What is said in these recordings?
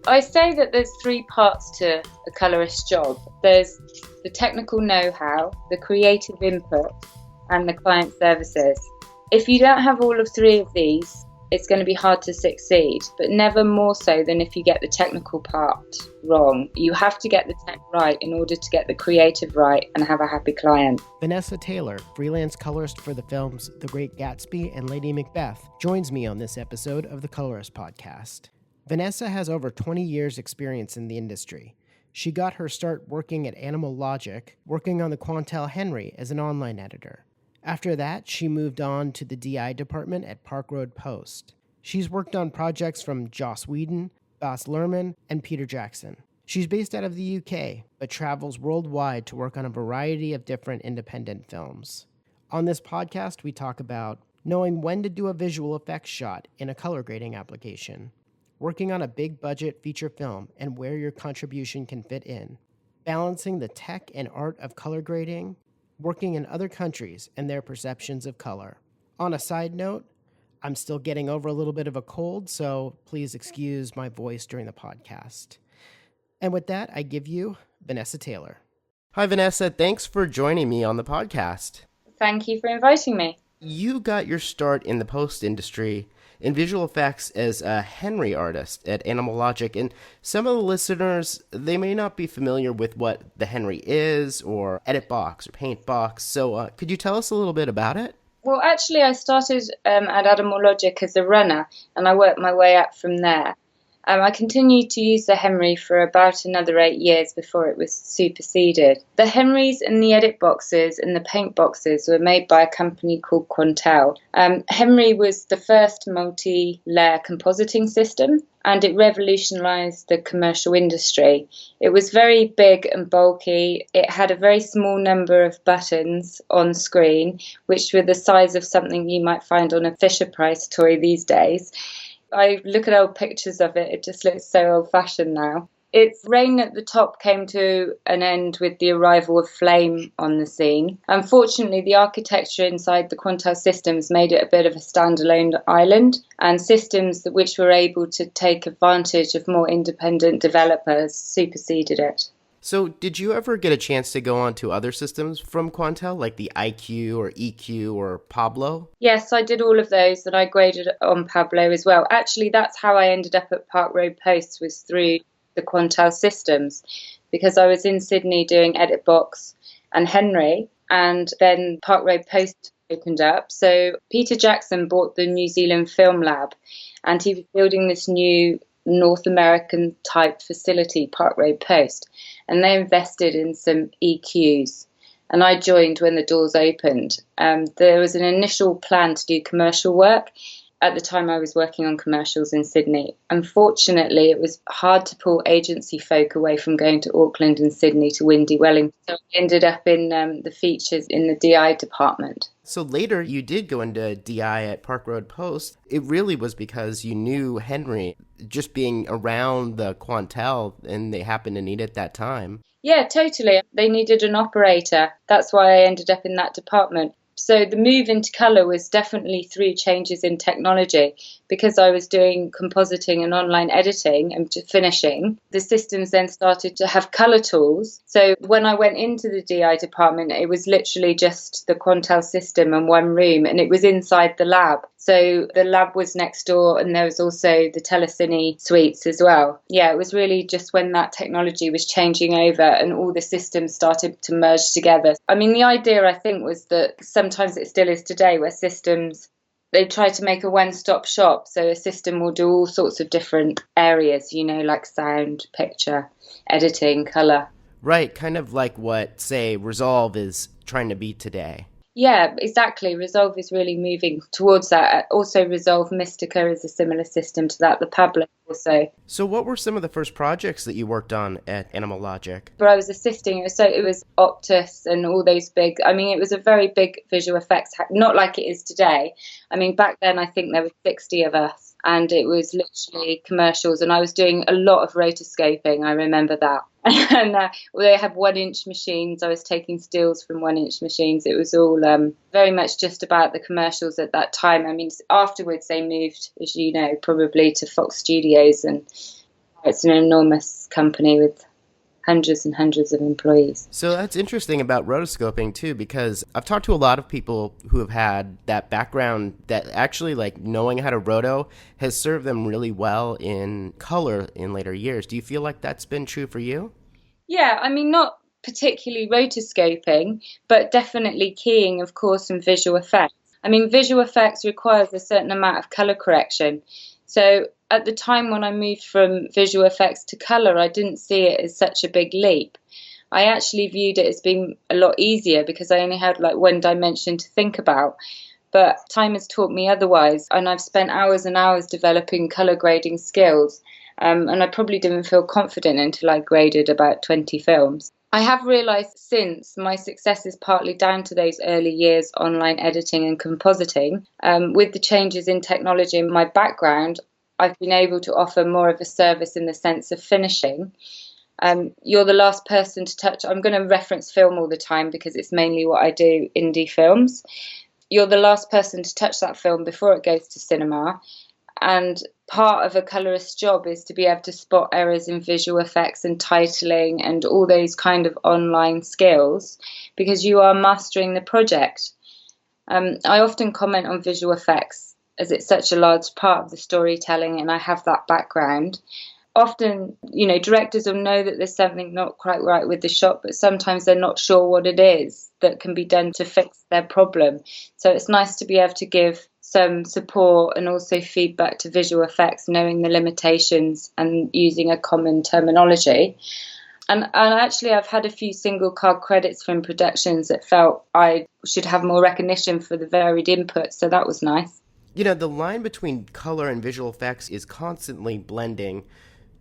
I say that there's three parts to a colorist's job. There's the technical know-how, the creative input, and the client services. If you don't have all of three of these, it's going to be hard to succeed, but never more so than if you get the technical part wrong. You have to get the tech right in order to get the creative right and have a happy client. Vanessa Taylor, freelance colorist for the films The Great Gatsby and Lady Macbeth, joins me on this episode of the Colorist Podcast. Vanessa has over 20 years' experience in the industry. She got her start working at Animal Logic, working on the Quantel Henry as an online editor. After that, she moved on to the DI department at Park Road Post. She's worked on projects from Joss Whedon, Luhrmann, and Peter Jackson. She's based out of the UK, but travels worldwide to work on a variety of different independent films. On this podcast, we talk about knowing when to do a visual effects shot in a color grading application, working on a big budget feature film and where your contribution can fit in, balancing the tech and art of color grading, working in other countries and their perceptions of color. On a side note, I'm still getting over a little bit of a cold, so please excuse my voice during the podcast. And with that, I give you Vanessa Taylor. Hi, Vanessa. Thanks for joining me on the podcast. Thank you for inviting me. You got your start in the post industry in visual effects as a Henry artist at Animal Logic, and some of the listeners, they may not be familiar with what the Henry is, or Edit Box, or Paint Box, so could you tell us a little bit about it? Well, actually, I started at Animal Logic as a runner, and I worked my way up from there. I continued to use the Henry for about another 8 years before it was superseded. The Henrys and the edit boxes and the paint boxes were made by a company called Quantel. Henry was the first multi-layer compositing system, and it revolutionized the commercial industry. It was very big and bulky. It had a very small number of buttons on screen, which were the size of something you might find on a Fisher-Price toy these days. I look at old pictures of it, it just looks so old-fashioned now. Its reign at the top came to an end with the arrival of flame on the scene. Unfortunately, the architecture inside the Quantel systems made it a bit of a standalone island, and systems which were able to take advantage of more independent developers superseded it. So did you ever get a chance to go on to other systems from Quantel, like the IQ or EQ or Pablo? Yes, I did all of those, and I graded on Pablo as well. Actually, that's how I ended up at Park Road Post, was through the Quantel systems, because I was in Sydney doing Edit Box and Henry, and then Park Road Post opened up. So Peter Jackson bought the New Zealand Film Lab, and he was building this new North American type facility, Park Road Post, and they invested in some EQs, and I joined when the doors opened. There was an initial plan to do commercial work. At the time I was working on commercials in Sydney. Unfortunately, it was hard to pull agency folk away from going to Auckland and Sydney to windy Wellington. So I ended up in the features in the DI department. So later you did go into DI at Park Road Post. It really was because you knew Henry, just being around the Quantel, and they happened to need it that time. Yeah, totally. They needed an operator. That's why I ended up in that department. So the move into colour was definitely through changes in technology. Because I was doing compositing and online editing and finishing, the systems then started to have colour tools. So when I went into the DI department, it was literally just the Quantel system and one room, and it was inside the lab. So the lab was next door, and there was also the telecine suites as well. Yeah, it was really just when that technology was changing over and all the systems started to merge together. I mean, the idea, I think, was that sometimes it still is today, where systems, they try to make a one-stop shop. So a system will do all sorts of different areas, you know, like sound, picture, editing, colour. Right, kind of like what, say, Resolve is trying to be today. Yeah, exactly. Resolve is really moving towards that. Also, Resolve Mystica is a similar system to that, the Pablo also. So what were some of the first projects that you worked on at Animal Logic? But I was assisting, so it was Optus and all those big, I mean, it was a very big visual effects, not like it is today. I mean, back then I think there were 60 of us, and it was literally commercials, and I was doing a lot of rotoscoping, I remember that. And they had 1-inch machines. I was taking stills from 1-inch machines. It was all very much just about the commercials at that time. I mean, afterwards they moved, as you know, probably to Fox Studios and It's an enormous company with hundreds and hundreds of employees. So that's interesting about rotoscoping too, because I've talked to a lot of people who have had that background that actually like knowing how to roto has served them really well in color in later years. Do you feel like that's been true for you? Yeah, I mean, not particularly rotoscoping, but definitely keying, of course, and visual effects. I mean, visual effects requires a certain amount of color correction. So at the time when I moved from visual effects to color, I didn't see it as such a big leap. I actually viewed it as being a lot easier because I only had like one dimension to think about. But time has taught me otherwise, and I've spent hours and hours developing color grading skills. And I probably didn't feel confident until I graded about 20 films. I have realised since my success is partly down to those early years online editing and compositing. With the changes in technology in my background, I've been able to offer more of a service in the sense of finishing. You're the last person to touch. I'm going to reference film all the time because it's mainly what I do, indie films. You're the last person to touch that film before it goes to cinema. And part of a colorist's job is to be able to spot errors in visual effects and titling and all those kind of online skills because you are mastering the project. I often comment on visual effects as it's such a large part of the storytelling and I have that background. Often, directors will know that there's something not quite right with the shot, but sometimes they're not sure what it is that can be done to fix their problem. So it's nice to be able to give some support and also feedback to visual effects, knowing the limitations and using a common terminology. And actually, I've had a few single card credits from productions that felt I should have more recognition for the varied input, so that was nice. The line between color and visual effects is constantly blending.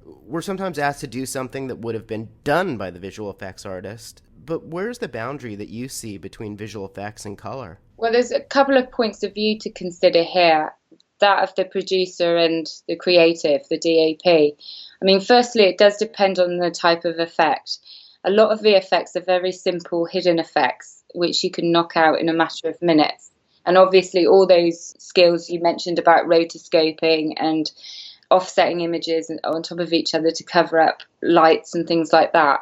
We're sometimes asked to do something that would have been done by the visual effects artist, but where's the boundary that you see between visual effects and color? Well, there's a couple of points of view to consider here. That of the producer and the creative, the DOP. I mean, firstly, it does depend on the type of effect. A lot of VFX are very simple hidden effects, which you can knock out in a matter of minutes. And obviously, all those skills you mentioned about rotoscoping and offsetting images on top of each other to cover up lights and things like that.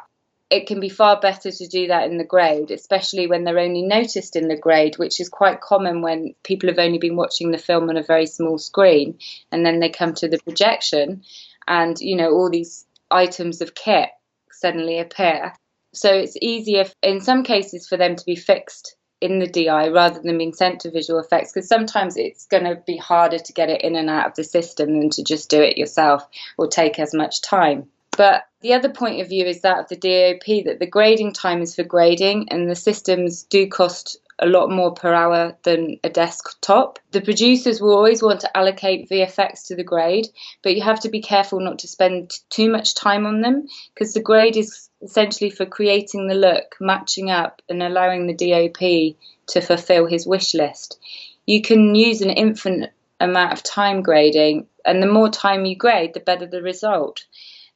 It can be far better to do that in the grade, especially when they're only noticed in the grade, which is quite common when people have only been watching the film on a very small screen and then they come to the projection and, all these items of kit suddenly appear. So it's easier in some cases for them to be fixed in the DI rather than being sent to visual effects, because sometimes it's going to be harder to get it in and out of the system than to just do it yourself or take as much time. But the other point of view is that of the DOP, that the grading time is for grading and the systems do cost a lot more per hour than a desktop. The producers will always want to allocate VFX to the grade, but you have to be careful not to spend too much time on them because the grade is essentially for creating the look, matching up and allowing the DOP to fulfill his wish list. You can use an infinite amount of time grading, and the more time you grade, the better the result.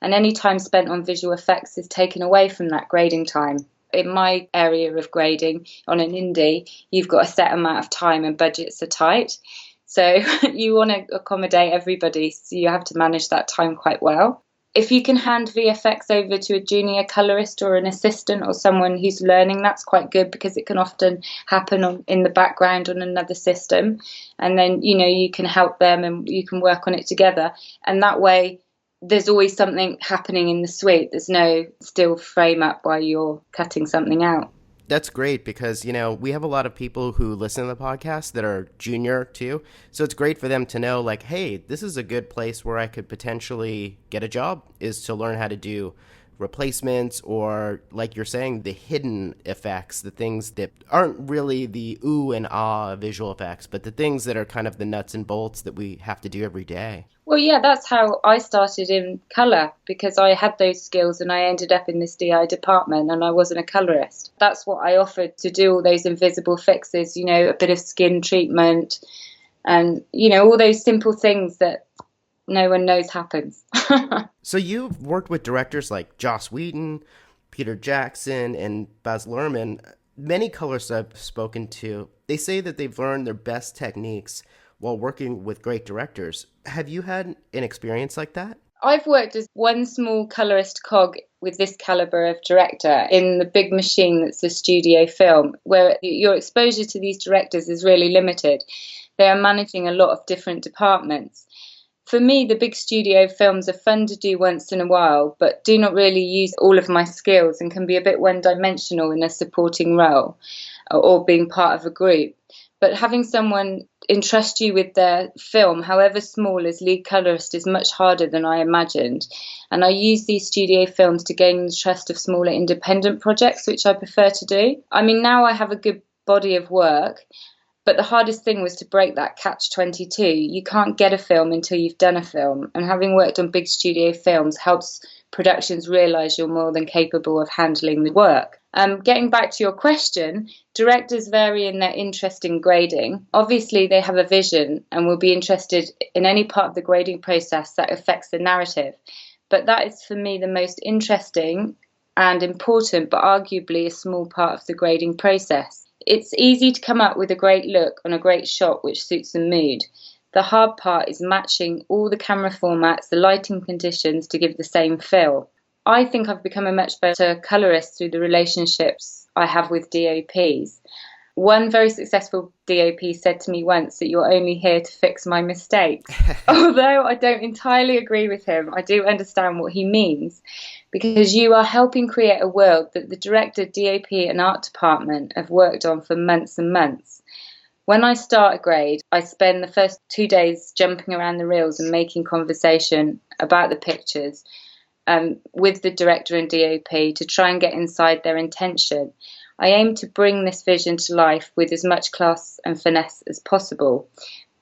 And any time spent on visual effects is taken away from that grading time. In my area of grading, on an indie, you've got a set amount of time and budgets are tight. So you want to accommodate everybody, so you have to manage that time quite well. If you can hand VFX over to a junior colorist or an assistant or someone who's learning, that's quite good because it can often happen in the background on another system. And then, you can help them and you can work on it together. And that way, there's always something happening in the suite. There's no still frame up while you're cutting something out. That's great because, we have a lot of people who listen to the podcast that are junior too. So it's great for them to know like, hey, this is a good place where I could potentially get a job, is to learn how to do replacements or, like you're saying, the hidden effects, the things that aren't really the ooh and ah visual effects, but the things that are kind of the nuts and bolts that we have to do every day. Well, yeah, that's how I started in colour, because I had those skills and I ended up in this DI department and I wasn't a colourist. That's what I offered, to do all those invisible fixes, a bit of skin treatment and, all those simple things that no one knows happens. So you've worked with directors like Joss Whedon, Peter Jackson, and Baz Luhrmann. Many colorists I've spoken to, they say that they've learned their best techniques while working with great directors. Have you had an experience like that? I've worked as one small colorist cog with this caliber of director in the big machine that's a studio film, where your exposure to these directors is really limited. They are managing a lot of different departments. For me, the big studio films are fun to do once in a while, but do not really use all of my skills and can be a bit one-dimensional in a supporting role or being part of a group. But having someone entrust you with their film, however small, as lead colorist is much harder than I imagined. And I use these studio films to gain the trust of smaller independent projects, which I prefer to do. I mean, now I have a good body of work, but the hardest thing was to break that catch-22. You can't get a film until you've done a film. And having worked on big studio films helps productions realise you're more than capable of handling the work. Getting back to your question, directors vary in their interest in grading. Obviously, they have a vision and will be interested in any part of the grading process that affects the narrative. But that is, for me, the most interesting and important, but arguably a small part of the grading process. It's easy to come up with a great look on a great shot which suits the mood. The hard part is matching all the camera formats, the lighting conditions to give the same feel. I think I've become a much better colorist through the relationships I have with DOPs. One very successful DOP said to me once that you're only here to fix my mistakes. Although I don't entirely agree with him, I do understand what he means, because you are helping create a world that the director, DOP and art department have worked on for months and months. When I start a grade, I spend the first 2 days jumping around the reels and making conversation about the pictures with the director and DOP to try and get inside their intention. I aim to bring this vision to life with as much class and finesse as possible.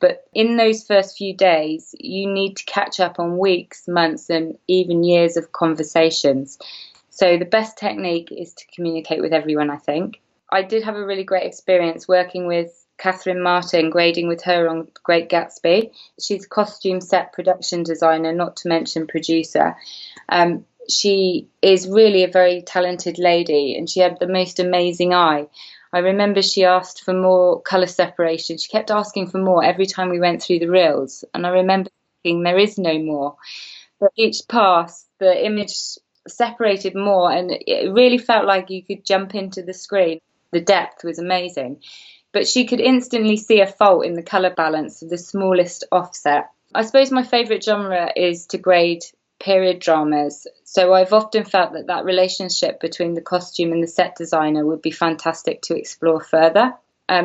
But in those first few days, you need to catch up on weeks, months, and even years of conversations. So the best technique is to communicate with everyone, I think. I did have a really great experience working with Catherine Martin, grading with her on Great Gatsby. She's a costume set production designer, not to mention producer. She is really a very talented lady, and she had the most amazing eye. I remember she asked for more colour separation. She kept asking for more every time we went through the reels, and I remember thinking there is no more. But each pass, the image separated more, and it really felt like you could jump into the screen. The depth was amazing. But she could instantly see a fault in the colour balance of the smallest offset. I suppose my favourite genre is to grade period dramas, so I've often felt that relationship between the costume and the set designer would be fantastic to explore further.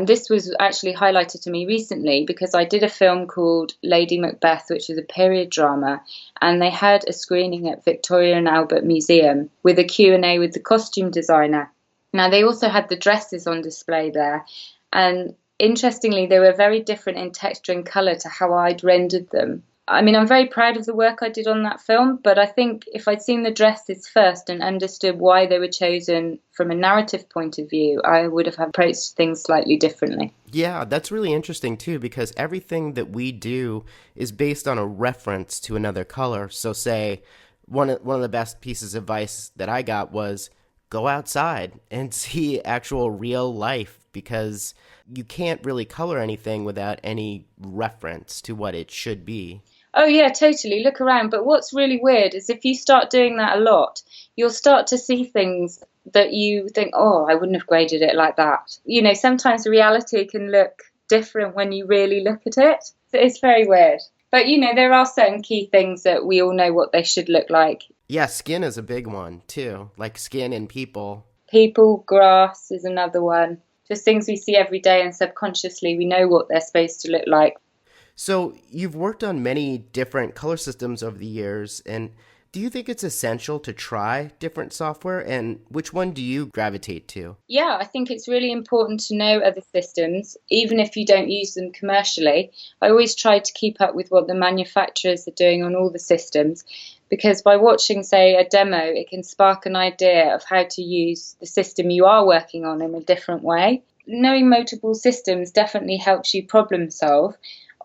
This was actually highlighted to me recently because I did a film called Lady Macbeth, which is a period drama, and they had a screening at Victoria and Albert Museum with a Q&A with the costume designer. Now, they also had the dresses on display there, and interestingly, they were very different in texture and colour to how I'd rendered them. I mean, I'm very proud of the work I did on that film, but I think if I'd seen the dresses first and understood why they were chosen from a narrative point of view, I would have approached things slightly differently. Yeah, that's really interesting too, because everything that we do is based on a reference to another color. So say one of the best pieces of advice that I got was go outside and see actual real life, because you can't really color anything without any reference to what it should be. Oh yeah, totally. Look around. But what's really weird is if you start doing that a lot, you'll start to see things that you think, oh, I wouldn't have graded it like that. You know, sometimes reality can look different when you really look at it. It's very weird. But, you know, there are certain key things that we all know what they should look like. Yeah, skin is a big one, too. Like skin and people. People, grass is another one. Just things we see every day, and subconsciously we know what they're supposed to look like. So you've worked on many different color systems over the years, and do you think it's essential to try different software, and which one do you gravitate to? Yeah, I think it's really important to know other systems, even if you don't use them commercially. I always try to keep up with what the manufacturers are doing on all the systems, because by watching, say, a demo, it can spark an idea of how to use the system you are working on in a different way. Knowing multiple systems definitely helps you problem solve.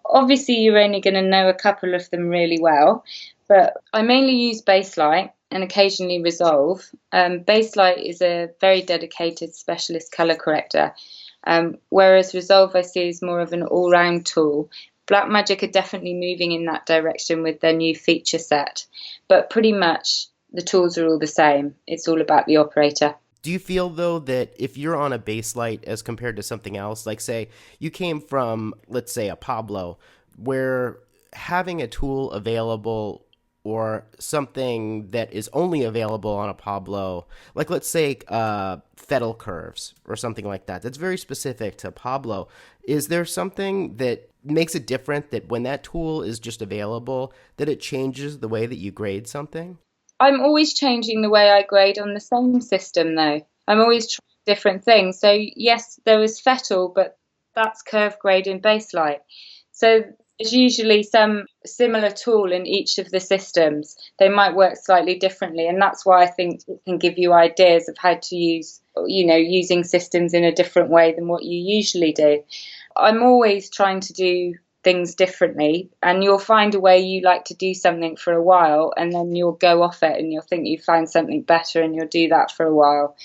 Obviously, you're only going to know a couple of them really well, but I mainly use Baselight and occasionally Resolve. Baselight is a very dedicated specialist colour corrector, whereas Resolve I see is more of an all-round tool. Blackmagic are definitely moving in that direction with their new feature set, but pretty much the tools are all the same. It's all about the operator. Do you feel, though, that if you're on a base light as compared to something else, like say you came from, let's say, a Pablo, where having a tool available or something that is only available on a Pablo, like let's say Fettle curves or something like that, that's very specific to Pablo. Is there something that makes it different, that when that tool is just available, that it changes the way that you grade something? I'm always changing the way I grade on the same system, though. I'm always trying different things. So yes, there is Fettle, but that's curve grade in Baselight. So there's usually some similar tool in each of the systems. They might work slightly differently, and that's why I think it can give you ideas of how to use, using systems in a different way than what you usually do. I'm always trying to do things differently, and you'll find a way you like to do something for a while, and then you'll go off it and you'll think you found something better, and you'll do that for a while.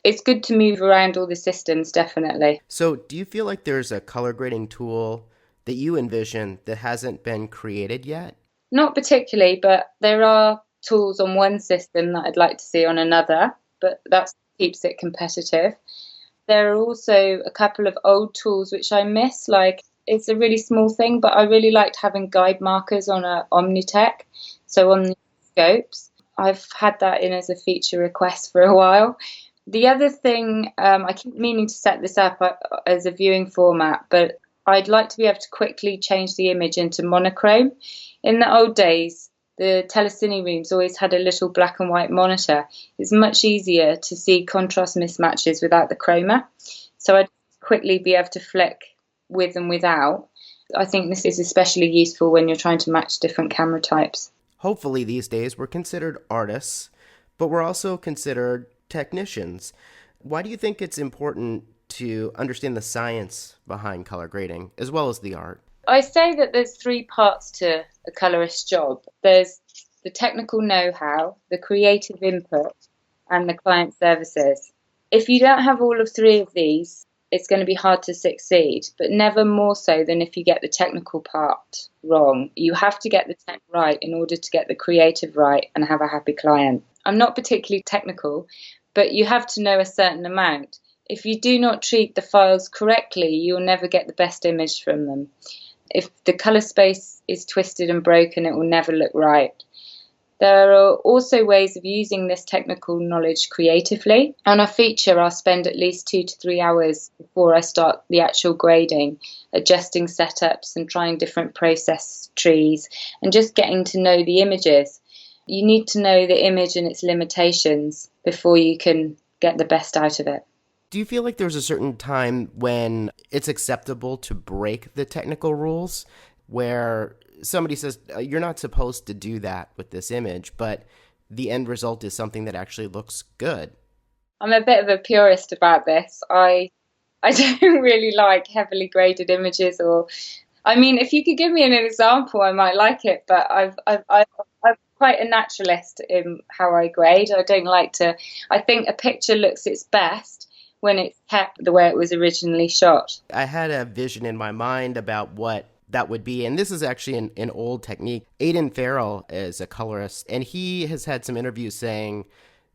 It's good to move around all the systems, definitely. So do you feel like there's a color grading tool that you envision that hasn't been created yet? Not particularly, but there are tools on one system that I'd like to see on another, but that keeps it competitive. There are also a couple of old tools which I miss, like it's a really small thing, but I really liked having guide markers on a Omnitech, so on the scopes. I've had that in as a feature request for a while. The other thing, I keep meaning to set this up as a viewing format, but I'd like to be able to quickly change the image into monochrome. In the old days, the telecine rooms always had a little black and white monitor. It's much easier to see contrast mismatches without the chroma. So I'd quickly be able to flick with and without. I think this is especially useful when you're trying to match different camera types. Hopefully these days we're considered artists, but we're also considered technicians. Why do you think it's important to understand the science behind color grading as well as the art? I say that there's three parts to a colorist's job. There's the technical know-how, the creative input, and the client services. If you don't have all of three of these, it's going to be hard to succeed, but never more so than if you get the technical part wrong. You have to get the tech right in order to get the creative right and have a happy client. I'm not particularly technical, but you have to know a certain amount. If you do not treat the files correctly, you'll never get the best image from them. If the color space is twisted and broken, it will never look right. There are also ways of using this technical knowledge creatively. On a feature, I'll spend at least 2 to 3 hours before I start the actual grading, adjusting setups and trying different process trees and just getting to know the images. You need to know the image and its limitations before you can get the best out of it. Do you feel like there's a certain time when it's acceptable to break the technical rules, where somebody says, you're not supposed to do that with this image, but the end result is something that actually looks good? I'm a bit of a purist about this. I don't really like heavily graded images, or, I mean, if you could give me an example, I might like it, but I'm quite a naturalist in how I grade. I don't like to, I think a picture looks its best when it's kept the way it was originally shot. I had a vision in my mind about what that would be, and this is actually an old technique. Aidan Farrell is a colorist, and he has had some interviews saying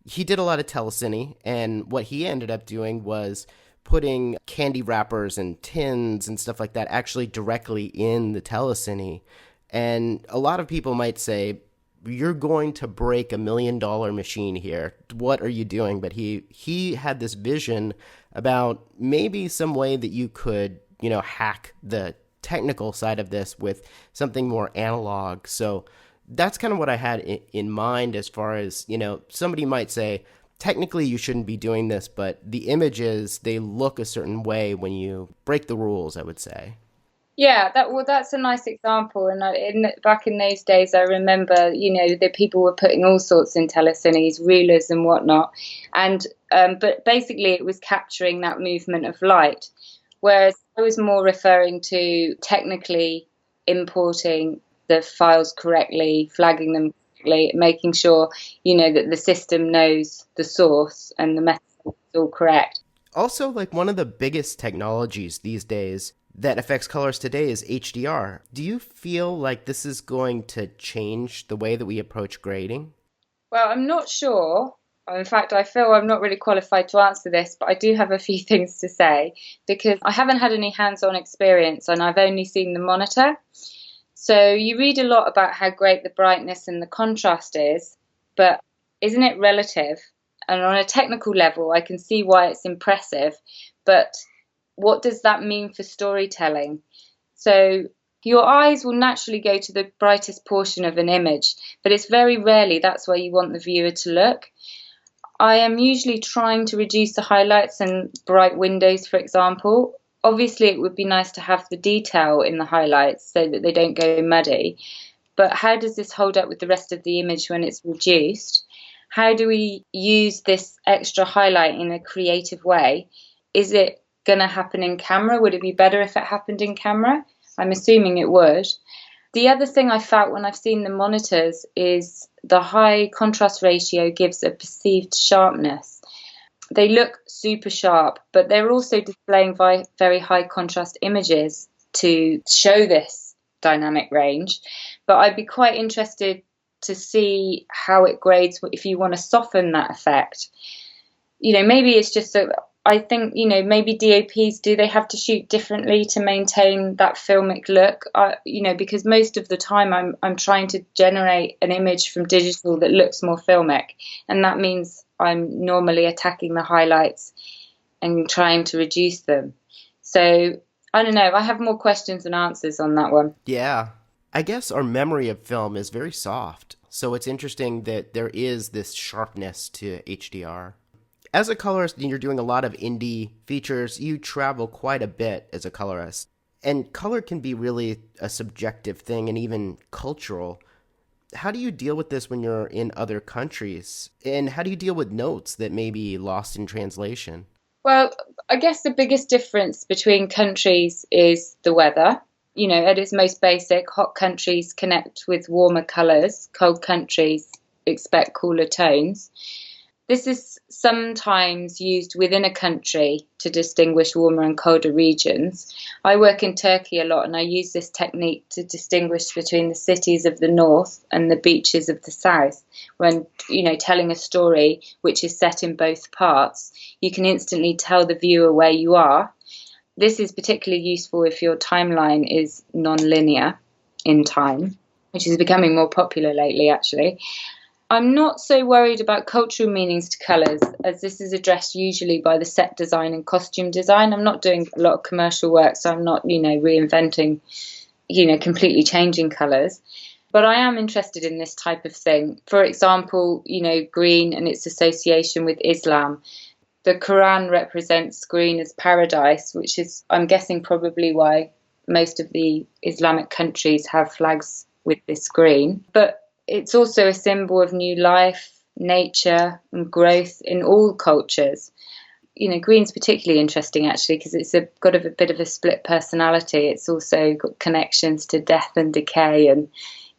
he did a lot of telecine, and what he ended up doing was putting candy wrappers and tins and stuff like that actually directly in the telecine. And a lot of people might say, you're going to break $1 million machine here. What are you doing? But he had this vision about maybe some way that you could, hack the technical side of this with something more analog. So that's kind of what I had in mind as far as, somebody might say, technically you shouldn't be doing this, but the images, they look a certain way when you break the rules, I would say. Yeah, that's a nice example. And back in those days, I remember, that people were putting all sorts in telecines, rulers and whatnot. And but basically, it was capturing that movement of light. Whereas I was more referring to technically importing the files correctly, flagging them correctly, making sure, that the system knows the source and the method is all correct. Also, like one of the biggest technologies these days that affects colors today is HDR. Do you feel like this is going to change the way that we approach grading? Well, I'm not sure. In fact, I feel I'm not really qualified to answer this, but I do have a few things to say because I haven't had any hands-on experience and I've only seen the monitor. So you read a lot about how great the brightness and the contrast is, but isn't it relative? And on a technical level, I can see why it's impressive, but what does that mean for storytelling? So your eyes will naturally go to the brightest portion of an image, but it's very rarely that's where you want the viewer to look. I am usually trying to reduce the highlights and bright windows, for example. Obviously, it would be nice to have the detail in the highlights so that they don't go muddy. But how does this hold up with the rest of the image when it's reduced? How do we use this extra highlight in a creative way? Is it going to happen in camera? Would it be better if it happened in camera? I'm assuming it would. The other thing I felt when I've seen the monitors is the high contrast ratio gives a perceived sharpness. They look super sharp, but they're also displaying very high contrast images to show this dynamic range. But I'd be quite interested to see how it grades if you want to soften that effect. Maybe it's just that I think, maybe DOPs, do they have to shoot differently to maintain that filmic look? Because most of the time I'm trying to generate an image from digital that looks more filmic. And that means I'm normally attacking the highlights and trying to reduce them. So I don't know. I have more questions than answers on that one. Yeah. I guess our memory of film is very soft. So it's interesting that there is this sharpness to HDR. As a colorist, and you're doing a lot of indie features, you travel quite a bit as a colorist. And color can be really a subjective thing and even cultural. How do you deal with this when you're in other countries? And how do you deal with notes that may be lost in translation? Well, I guess the biggest difference between countries is the weather. At its most basic, hot countries connect with warmer colors. Cold countries expect cooler tones. This is sometimes used within a country to distinguish warmer and colder regions. I work in Turkey a lot and I use this technique to distinguish between the cities of the north and the beaches of the south. When, telling a story which is set in both parts, you can instantly tell the viewer where you are. This is particularly useful if your timeline is non-linear in time, which is becoming more popular lately, actually. I'm not so worried about cultural meanings to colours, as this is addressed usually by the set design and costume design. I'm not doing a lot of commercial work, so I'm not, reinventing, completely changing colours. But I am interested in this type of thing. For example, green and its association with Islam. The Quran represents green as paradise, which is, I'm guessing, probably why most of the Islamic countries have flags with this green. But it's also a symbol of new life, nature, and growth in all cultures. Green's particularly interesting, actually, because it's got a bit of a split personality. It's also got connections to death and decay. And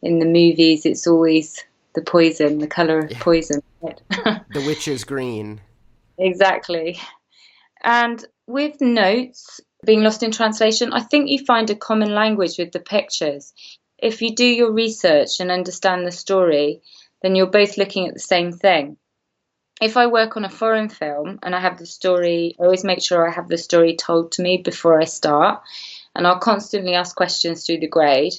in the movies, it's always the poison, the colour of poison. The witch is green. Exactly. And with notes being lost in translation, I think you find a common language with the pictures. If you do your research and understand the story, then you're both looking at the same thing. If I work on a foreign film and I have the story, I always make sure I have the story told to me before I start, and I'll constantly ask questions through the grade.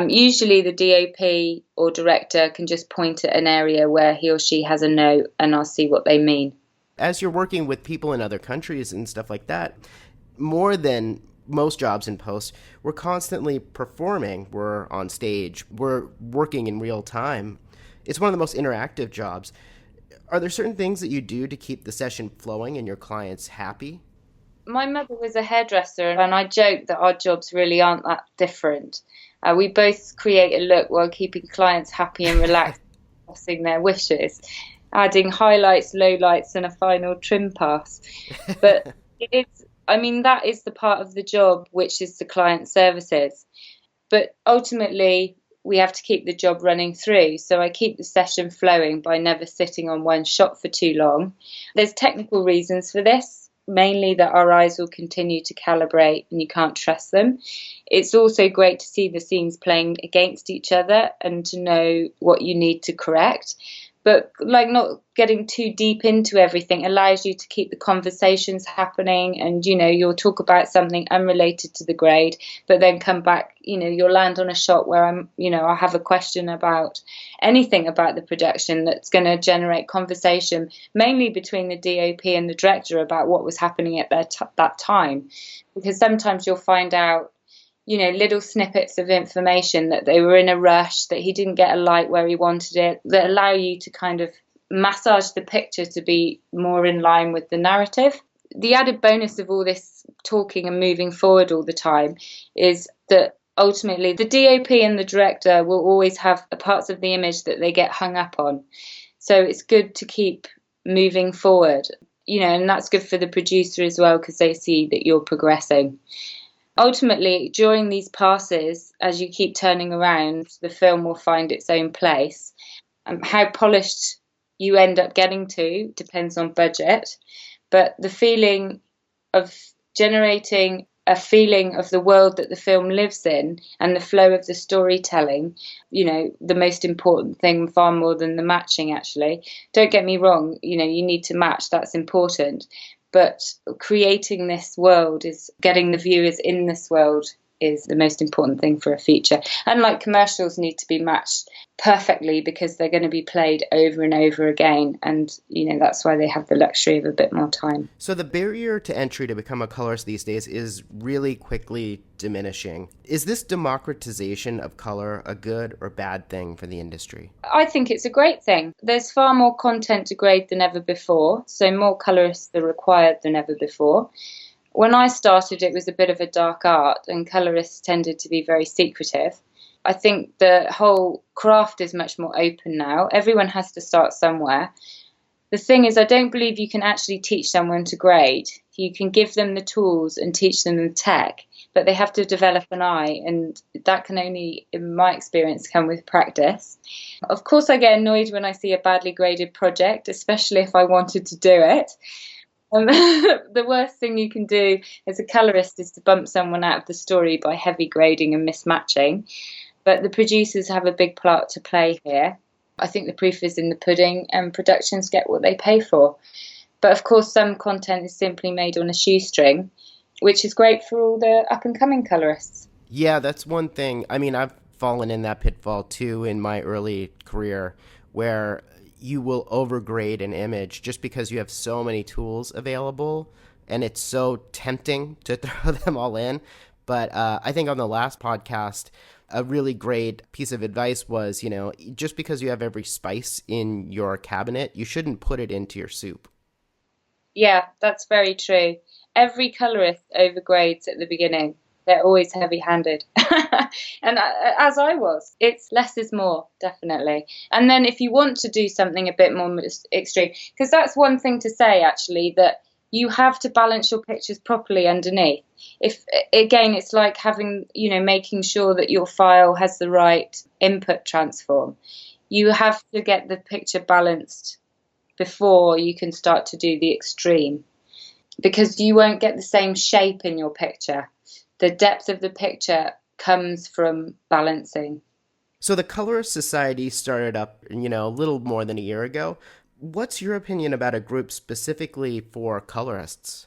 Usually the DOP or director can just point at an area where he or she has a note and I'll see what they mean. As you're working with people in other countries and stuff like that, more than most jobs in post, we're constantly performing. We're on stage. We're working in real time. It's one of the most interactive jobs. Are there certain things that you do to keep the session flowing and your clients happy? My mother was a hairdresser, and I joke that our jobs really aren't that different. We both create a look while keeping clients happy and relaxed, expressing their wishes, adding highlights, lowlights, and a final trim pass. But that is the part of the job which is the client services. But ultimately, we have to keep the job running through. So I keep the session flowing by never sitting on one shot for too long. There's technical reasons for this. mainly that our eyes will continue to calibrate and you can't trust them. It's also great to see the scenes playing against each other and to know what you need to correct. But like not getting too deep into everything allows you to keep the conversations happening, and you'll talk about something unrelated to the grade, but then come back, you'll land on a shot where I have a question about anything about the production that's going to generate conversation, mainly between the DOP and the director about what was happening at that time, because sometimes you'll find out little snippets of information that they were in a rush, that he didn't get a light where he wanted it, that allow you to kind of massage the picture to be more in line with the narrative. The added bonus of all this talking and moving forward all the time is that ultimately the DOP and the director will always have parts of the image that they get hung up on. So it's good to keep moving forward, and that's good for the producer as well, because they see that you're progressing. Ultimately, during these passes, as you keep turning around, the film will find its own place. How polished you end up getting to depends on budget, but the feeling of generating a feeling of the world that the film lives in and the flow of the storytelling, the most important thing, far more than the matching, actually. Don't get me wrong, you need to match, that's important. But creating this world, is getting the viewers in this world, is the most important thing for a feature. Unlike commercials need to be matched perfectly because they're going to be played over and over again. And, that's why they have the luxury of a bit more time. So the barrier to entry to become a colorist these days is really quickly diminishing. Is this democratization of color a good or bad thing for the industry? I think it's a great thing. There's far more content to grade than ever before, so more colorists are required than ever before. When I started, it was a bit of a dark art, and colorists tended to be very secretive. I think the whole craft is much more open now. Everyone has to start somewhere. The thing is, I don't believe you can actually teach someone to grade. You can give them the tools and teach them the tech, but they have to develop an eye, and that can only, in my experience, come with practice. Of course, I get annoyed when I see a badly graded project, especially if I wanted to do it. The worst thing you can do as a colorist is to bump someone out of the story by heavy grading and mismatching. But the producers have a big part to play here. I think the proof is in the pudding, and productions get what they pay for. But of course, some content is simply made on a shoestring, which is great for all the up-and-coming colorists. Yeah, that's one thing. I mean, I've fallen in that pitfall too in my early career, where you will overgrade an image just because you have so many tools available, and it's so tempting to throw them all in. But I think on the last podcast, a really great piece of advice was, just because you have every spice in your cabinet, you shouldn't put it into your soup. Yeah, that's very true. Every colorist overgrades at the beginning. They're always heavy-handed. And as I was, it's less is more, definitely. And then if you want to do something a bit more extreme, because that's one thing to say, actually, that you have to balance your pictures properly underneath. If, again, it's like having, making sure that your file has the right input transform. You have to get the picture balanced before you can start to do the extreme, because you won't get the same shape in your picture. The depth of the picture comes from balancing. So the Colorist Society started up, a little more than a year ago. What's your opinion about a group specifically for colorists?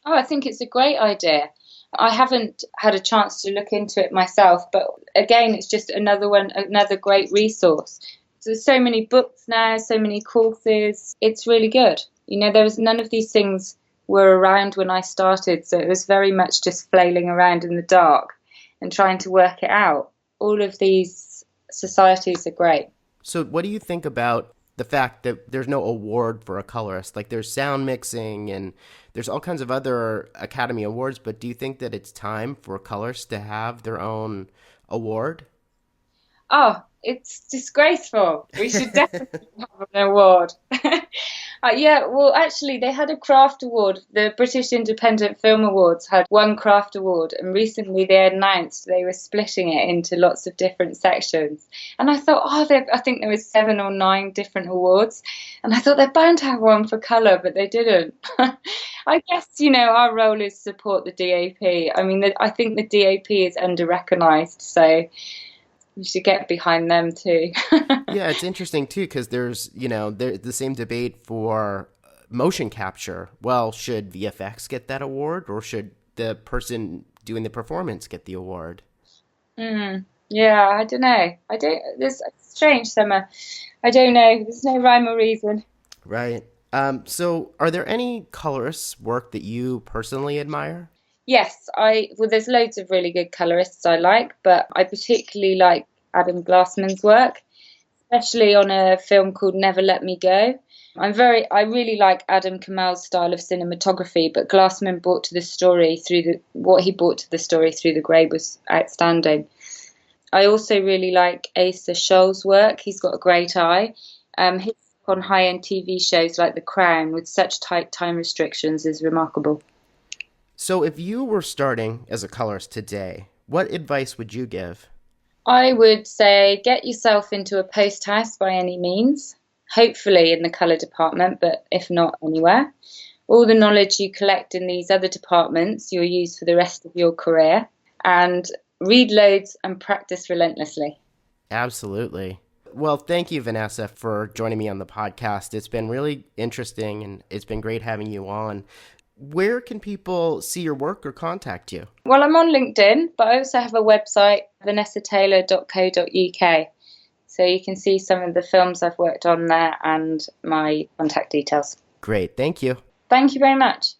Oh, I think it's a great idea. I haven't had a chance to look into it myself, but again, it's just another great resource. There's so many books now, so many courses. It's really good. There was none of these things were around when I started, so it was very much just flailing around in the dark and trying to work it out. All of these societies are great. So what do you think about the fact that there's no award for a colorist? Like, there's sound mixing and there's all kinds of other Academy Awards, but do you think that it's time for colorists to have their own award? Oh, it's disgraceful. We should definitely have an award. Yeah, well, actually, they had a craft award. The British Independent Film Awards had one craft award, and recently they announced they were splitting it into lots of different sections. And I thought, I think there was 7 or 9 different awards, and I thought they're bound to have one for colour, but they didn't. I guess, our role is support the DOP. I mean, I think the DOP is under-recognised, so you should get behind them too. Yeah, it's interesting too, because there's, the same debate for motion capture. Well, should VFX get that award, or should the person doing the performance get the award? Yeah, I don't know. It's strange, Summer. I don't know. There's no rhyme or reason. Right. So are there any colorists' work that you personally admire? Yes, there's loads of really good colorists I like, but I particularly like Adam Glassman's work, especially on a film called Never Let Me Go. I really like Adam Kamal's style of cinematography, but Glassman brought to the story what he brought to the story through The Grey was outstanding. I also really like Asa Scholl's work. He's got a great eye. His work on high-end TV shows like The Crown with such tight time restrictions is remarkable. So if you were starting as a colorist today, what advice would you give? I would say get yourself into a post house by any means, hopefully in the colour department, but if not, anywhere. All the knowledge you collect in these other departments you'll use for the rest of your career, and read loads and practice relentlessly. Absolutely. Well, thank you, Vanessa, for joining me on the podcast. It's been really interesting, and it's been great having you on. Where can people see your work or contact you? Well, I'm on LinkedIn, but I also have a website, vanessataylor.co.uk. So you can see some of the films I've worked on there and my contact details. Great. Thank you. Thank you very much.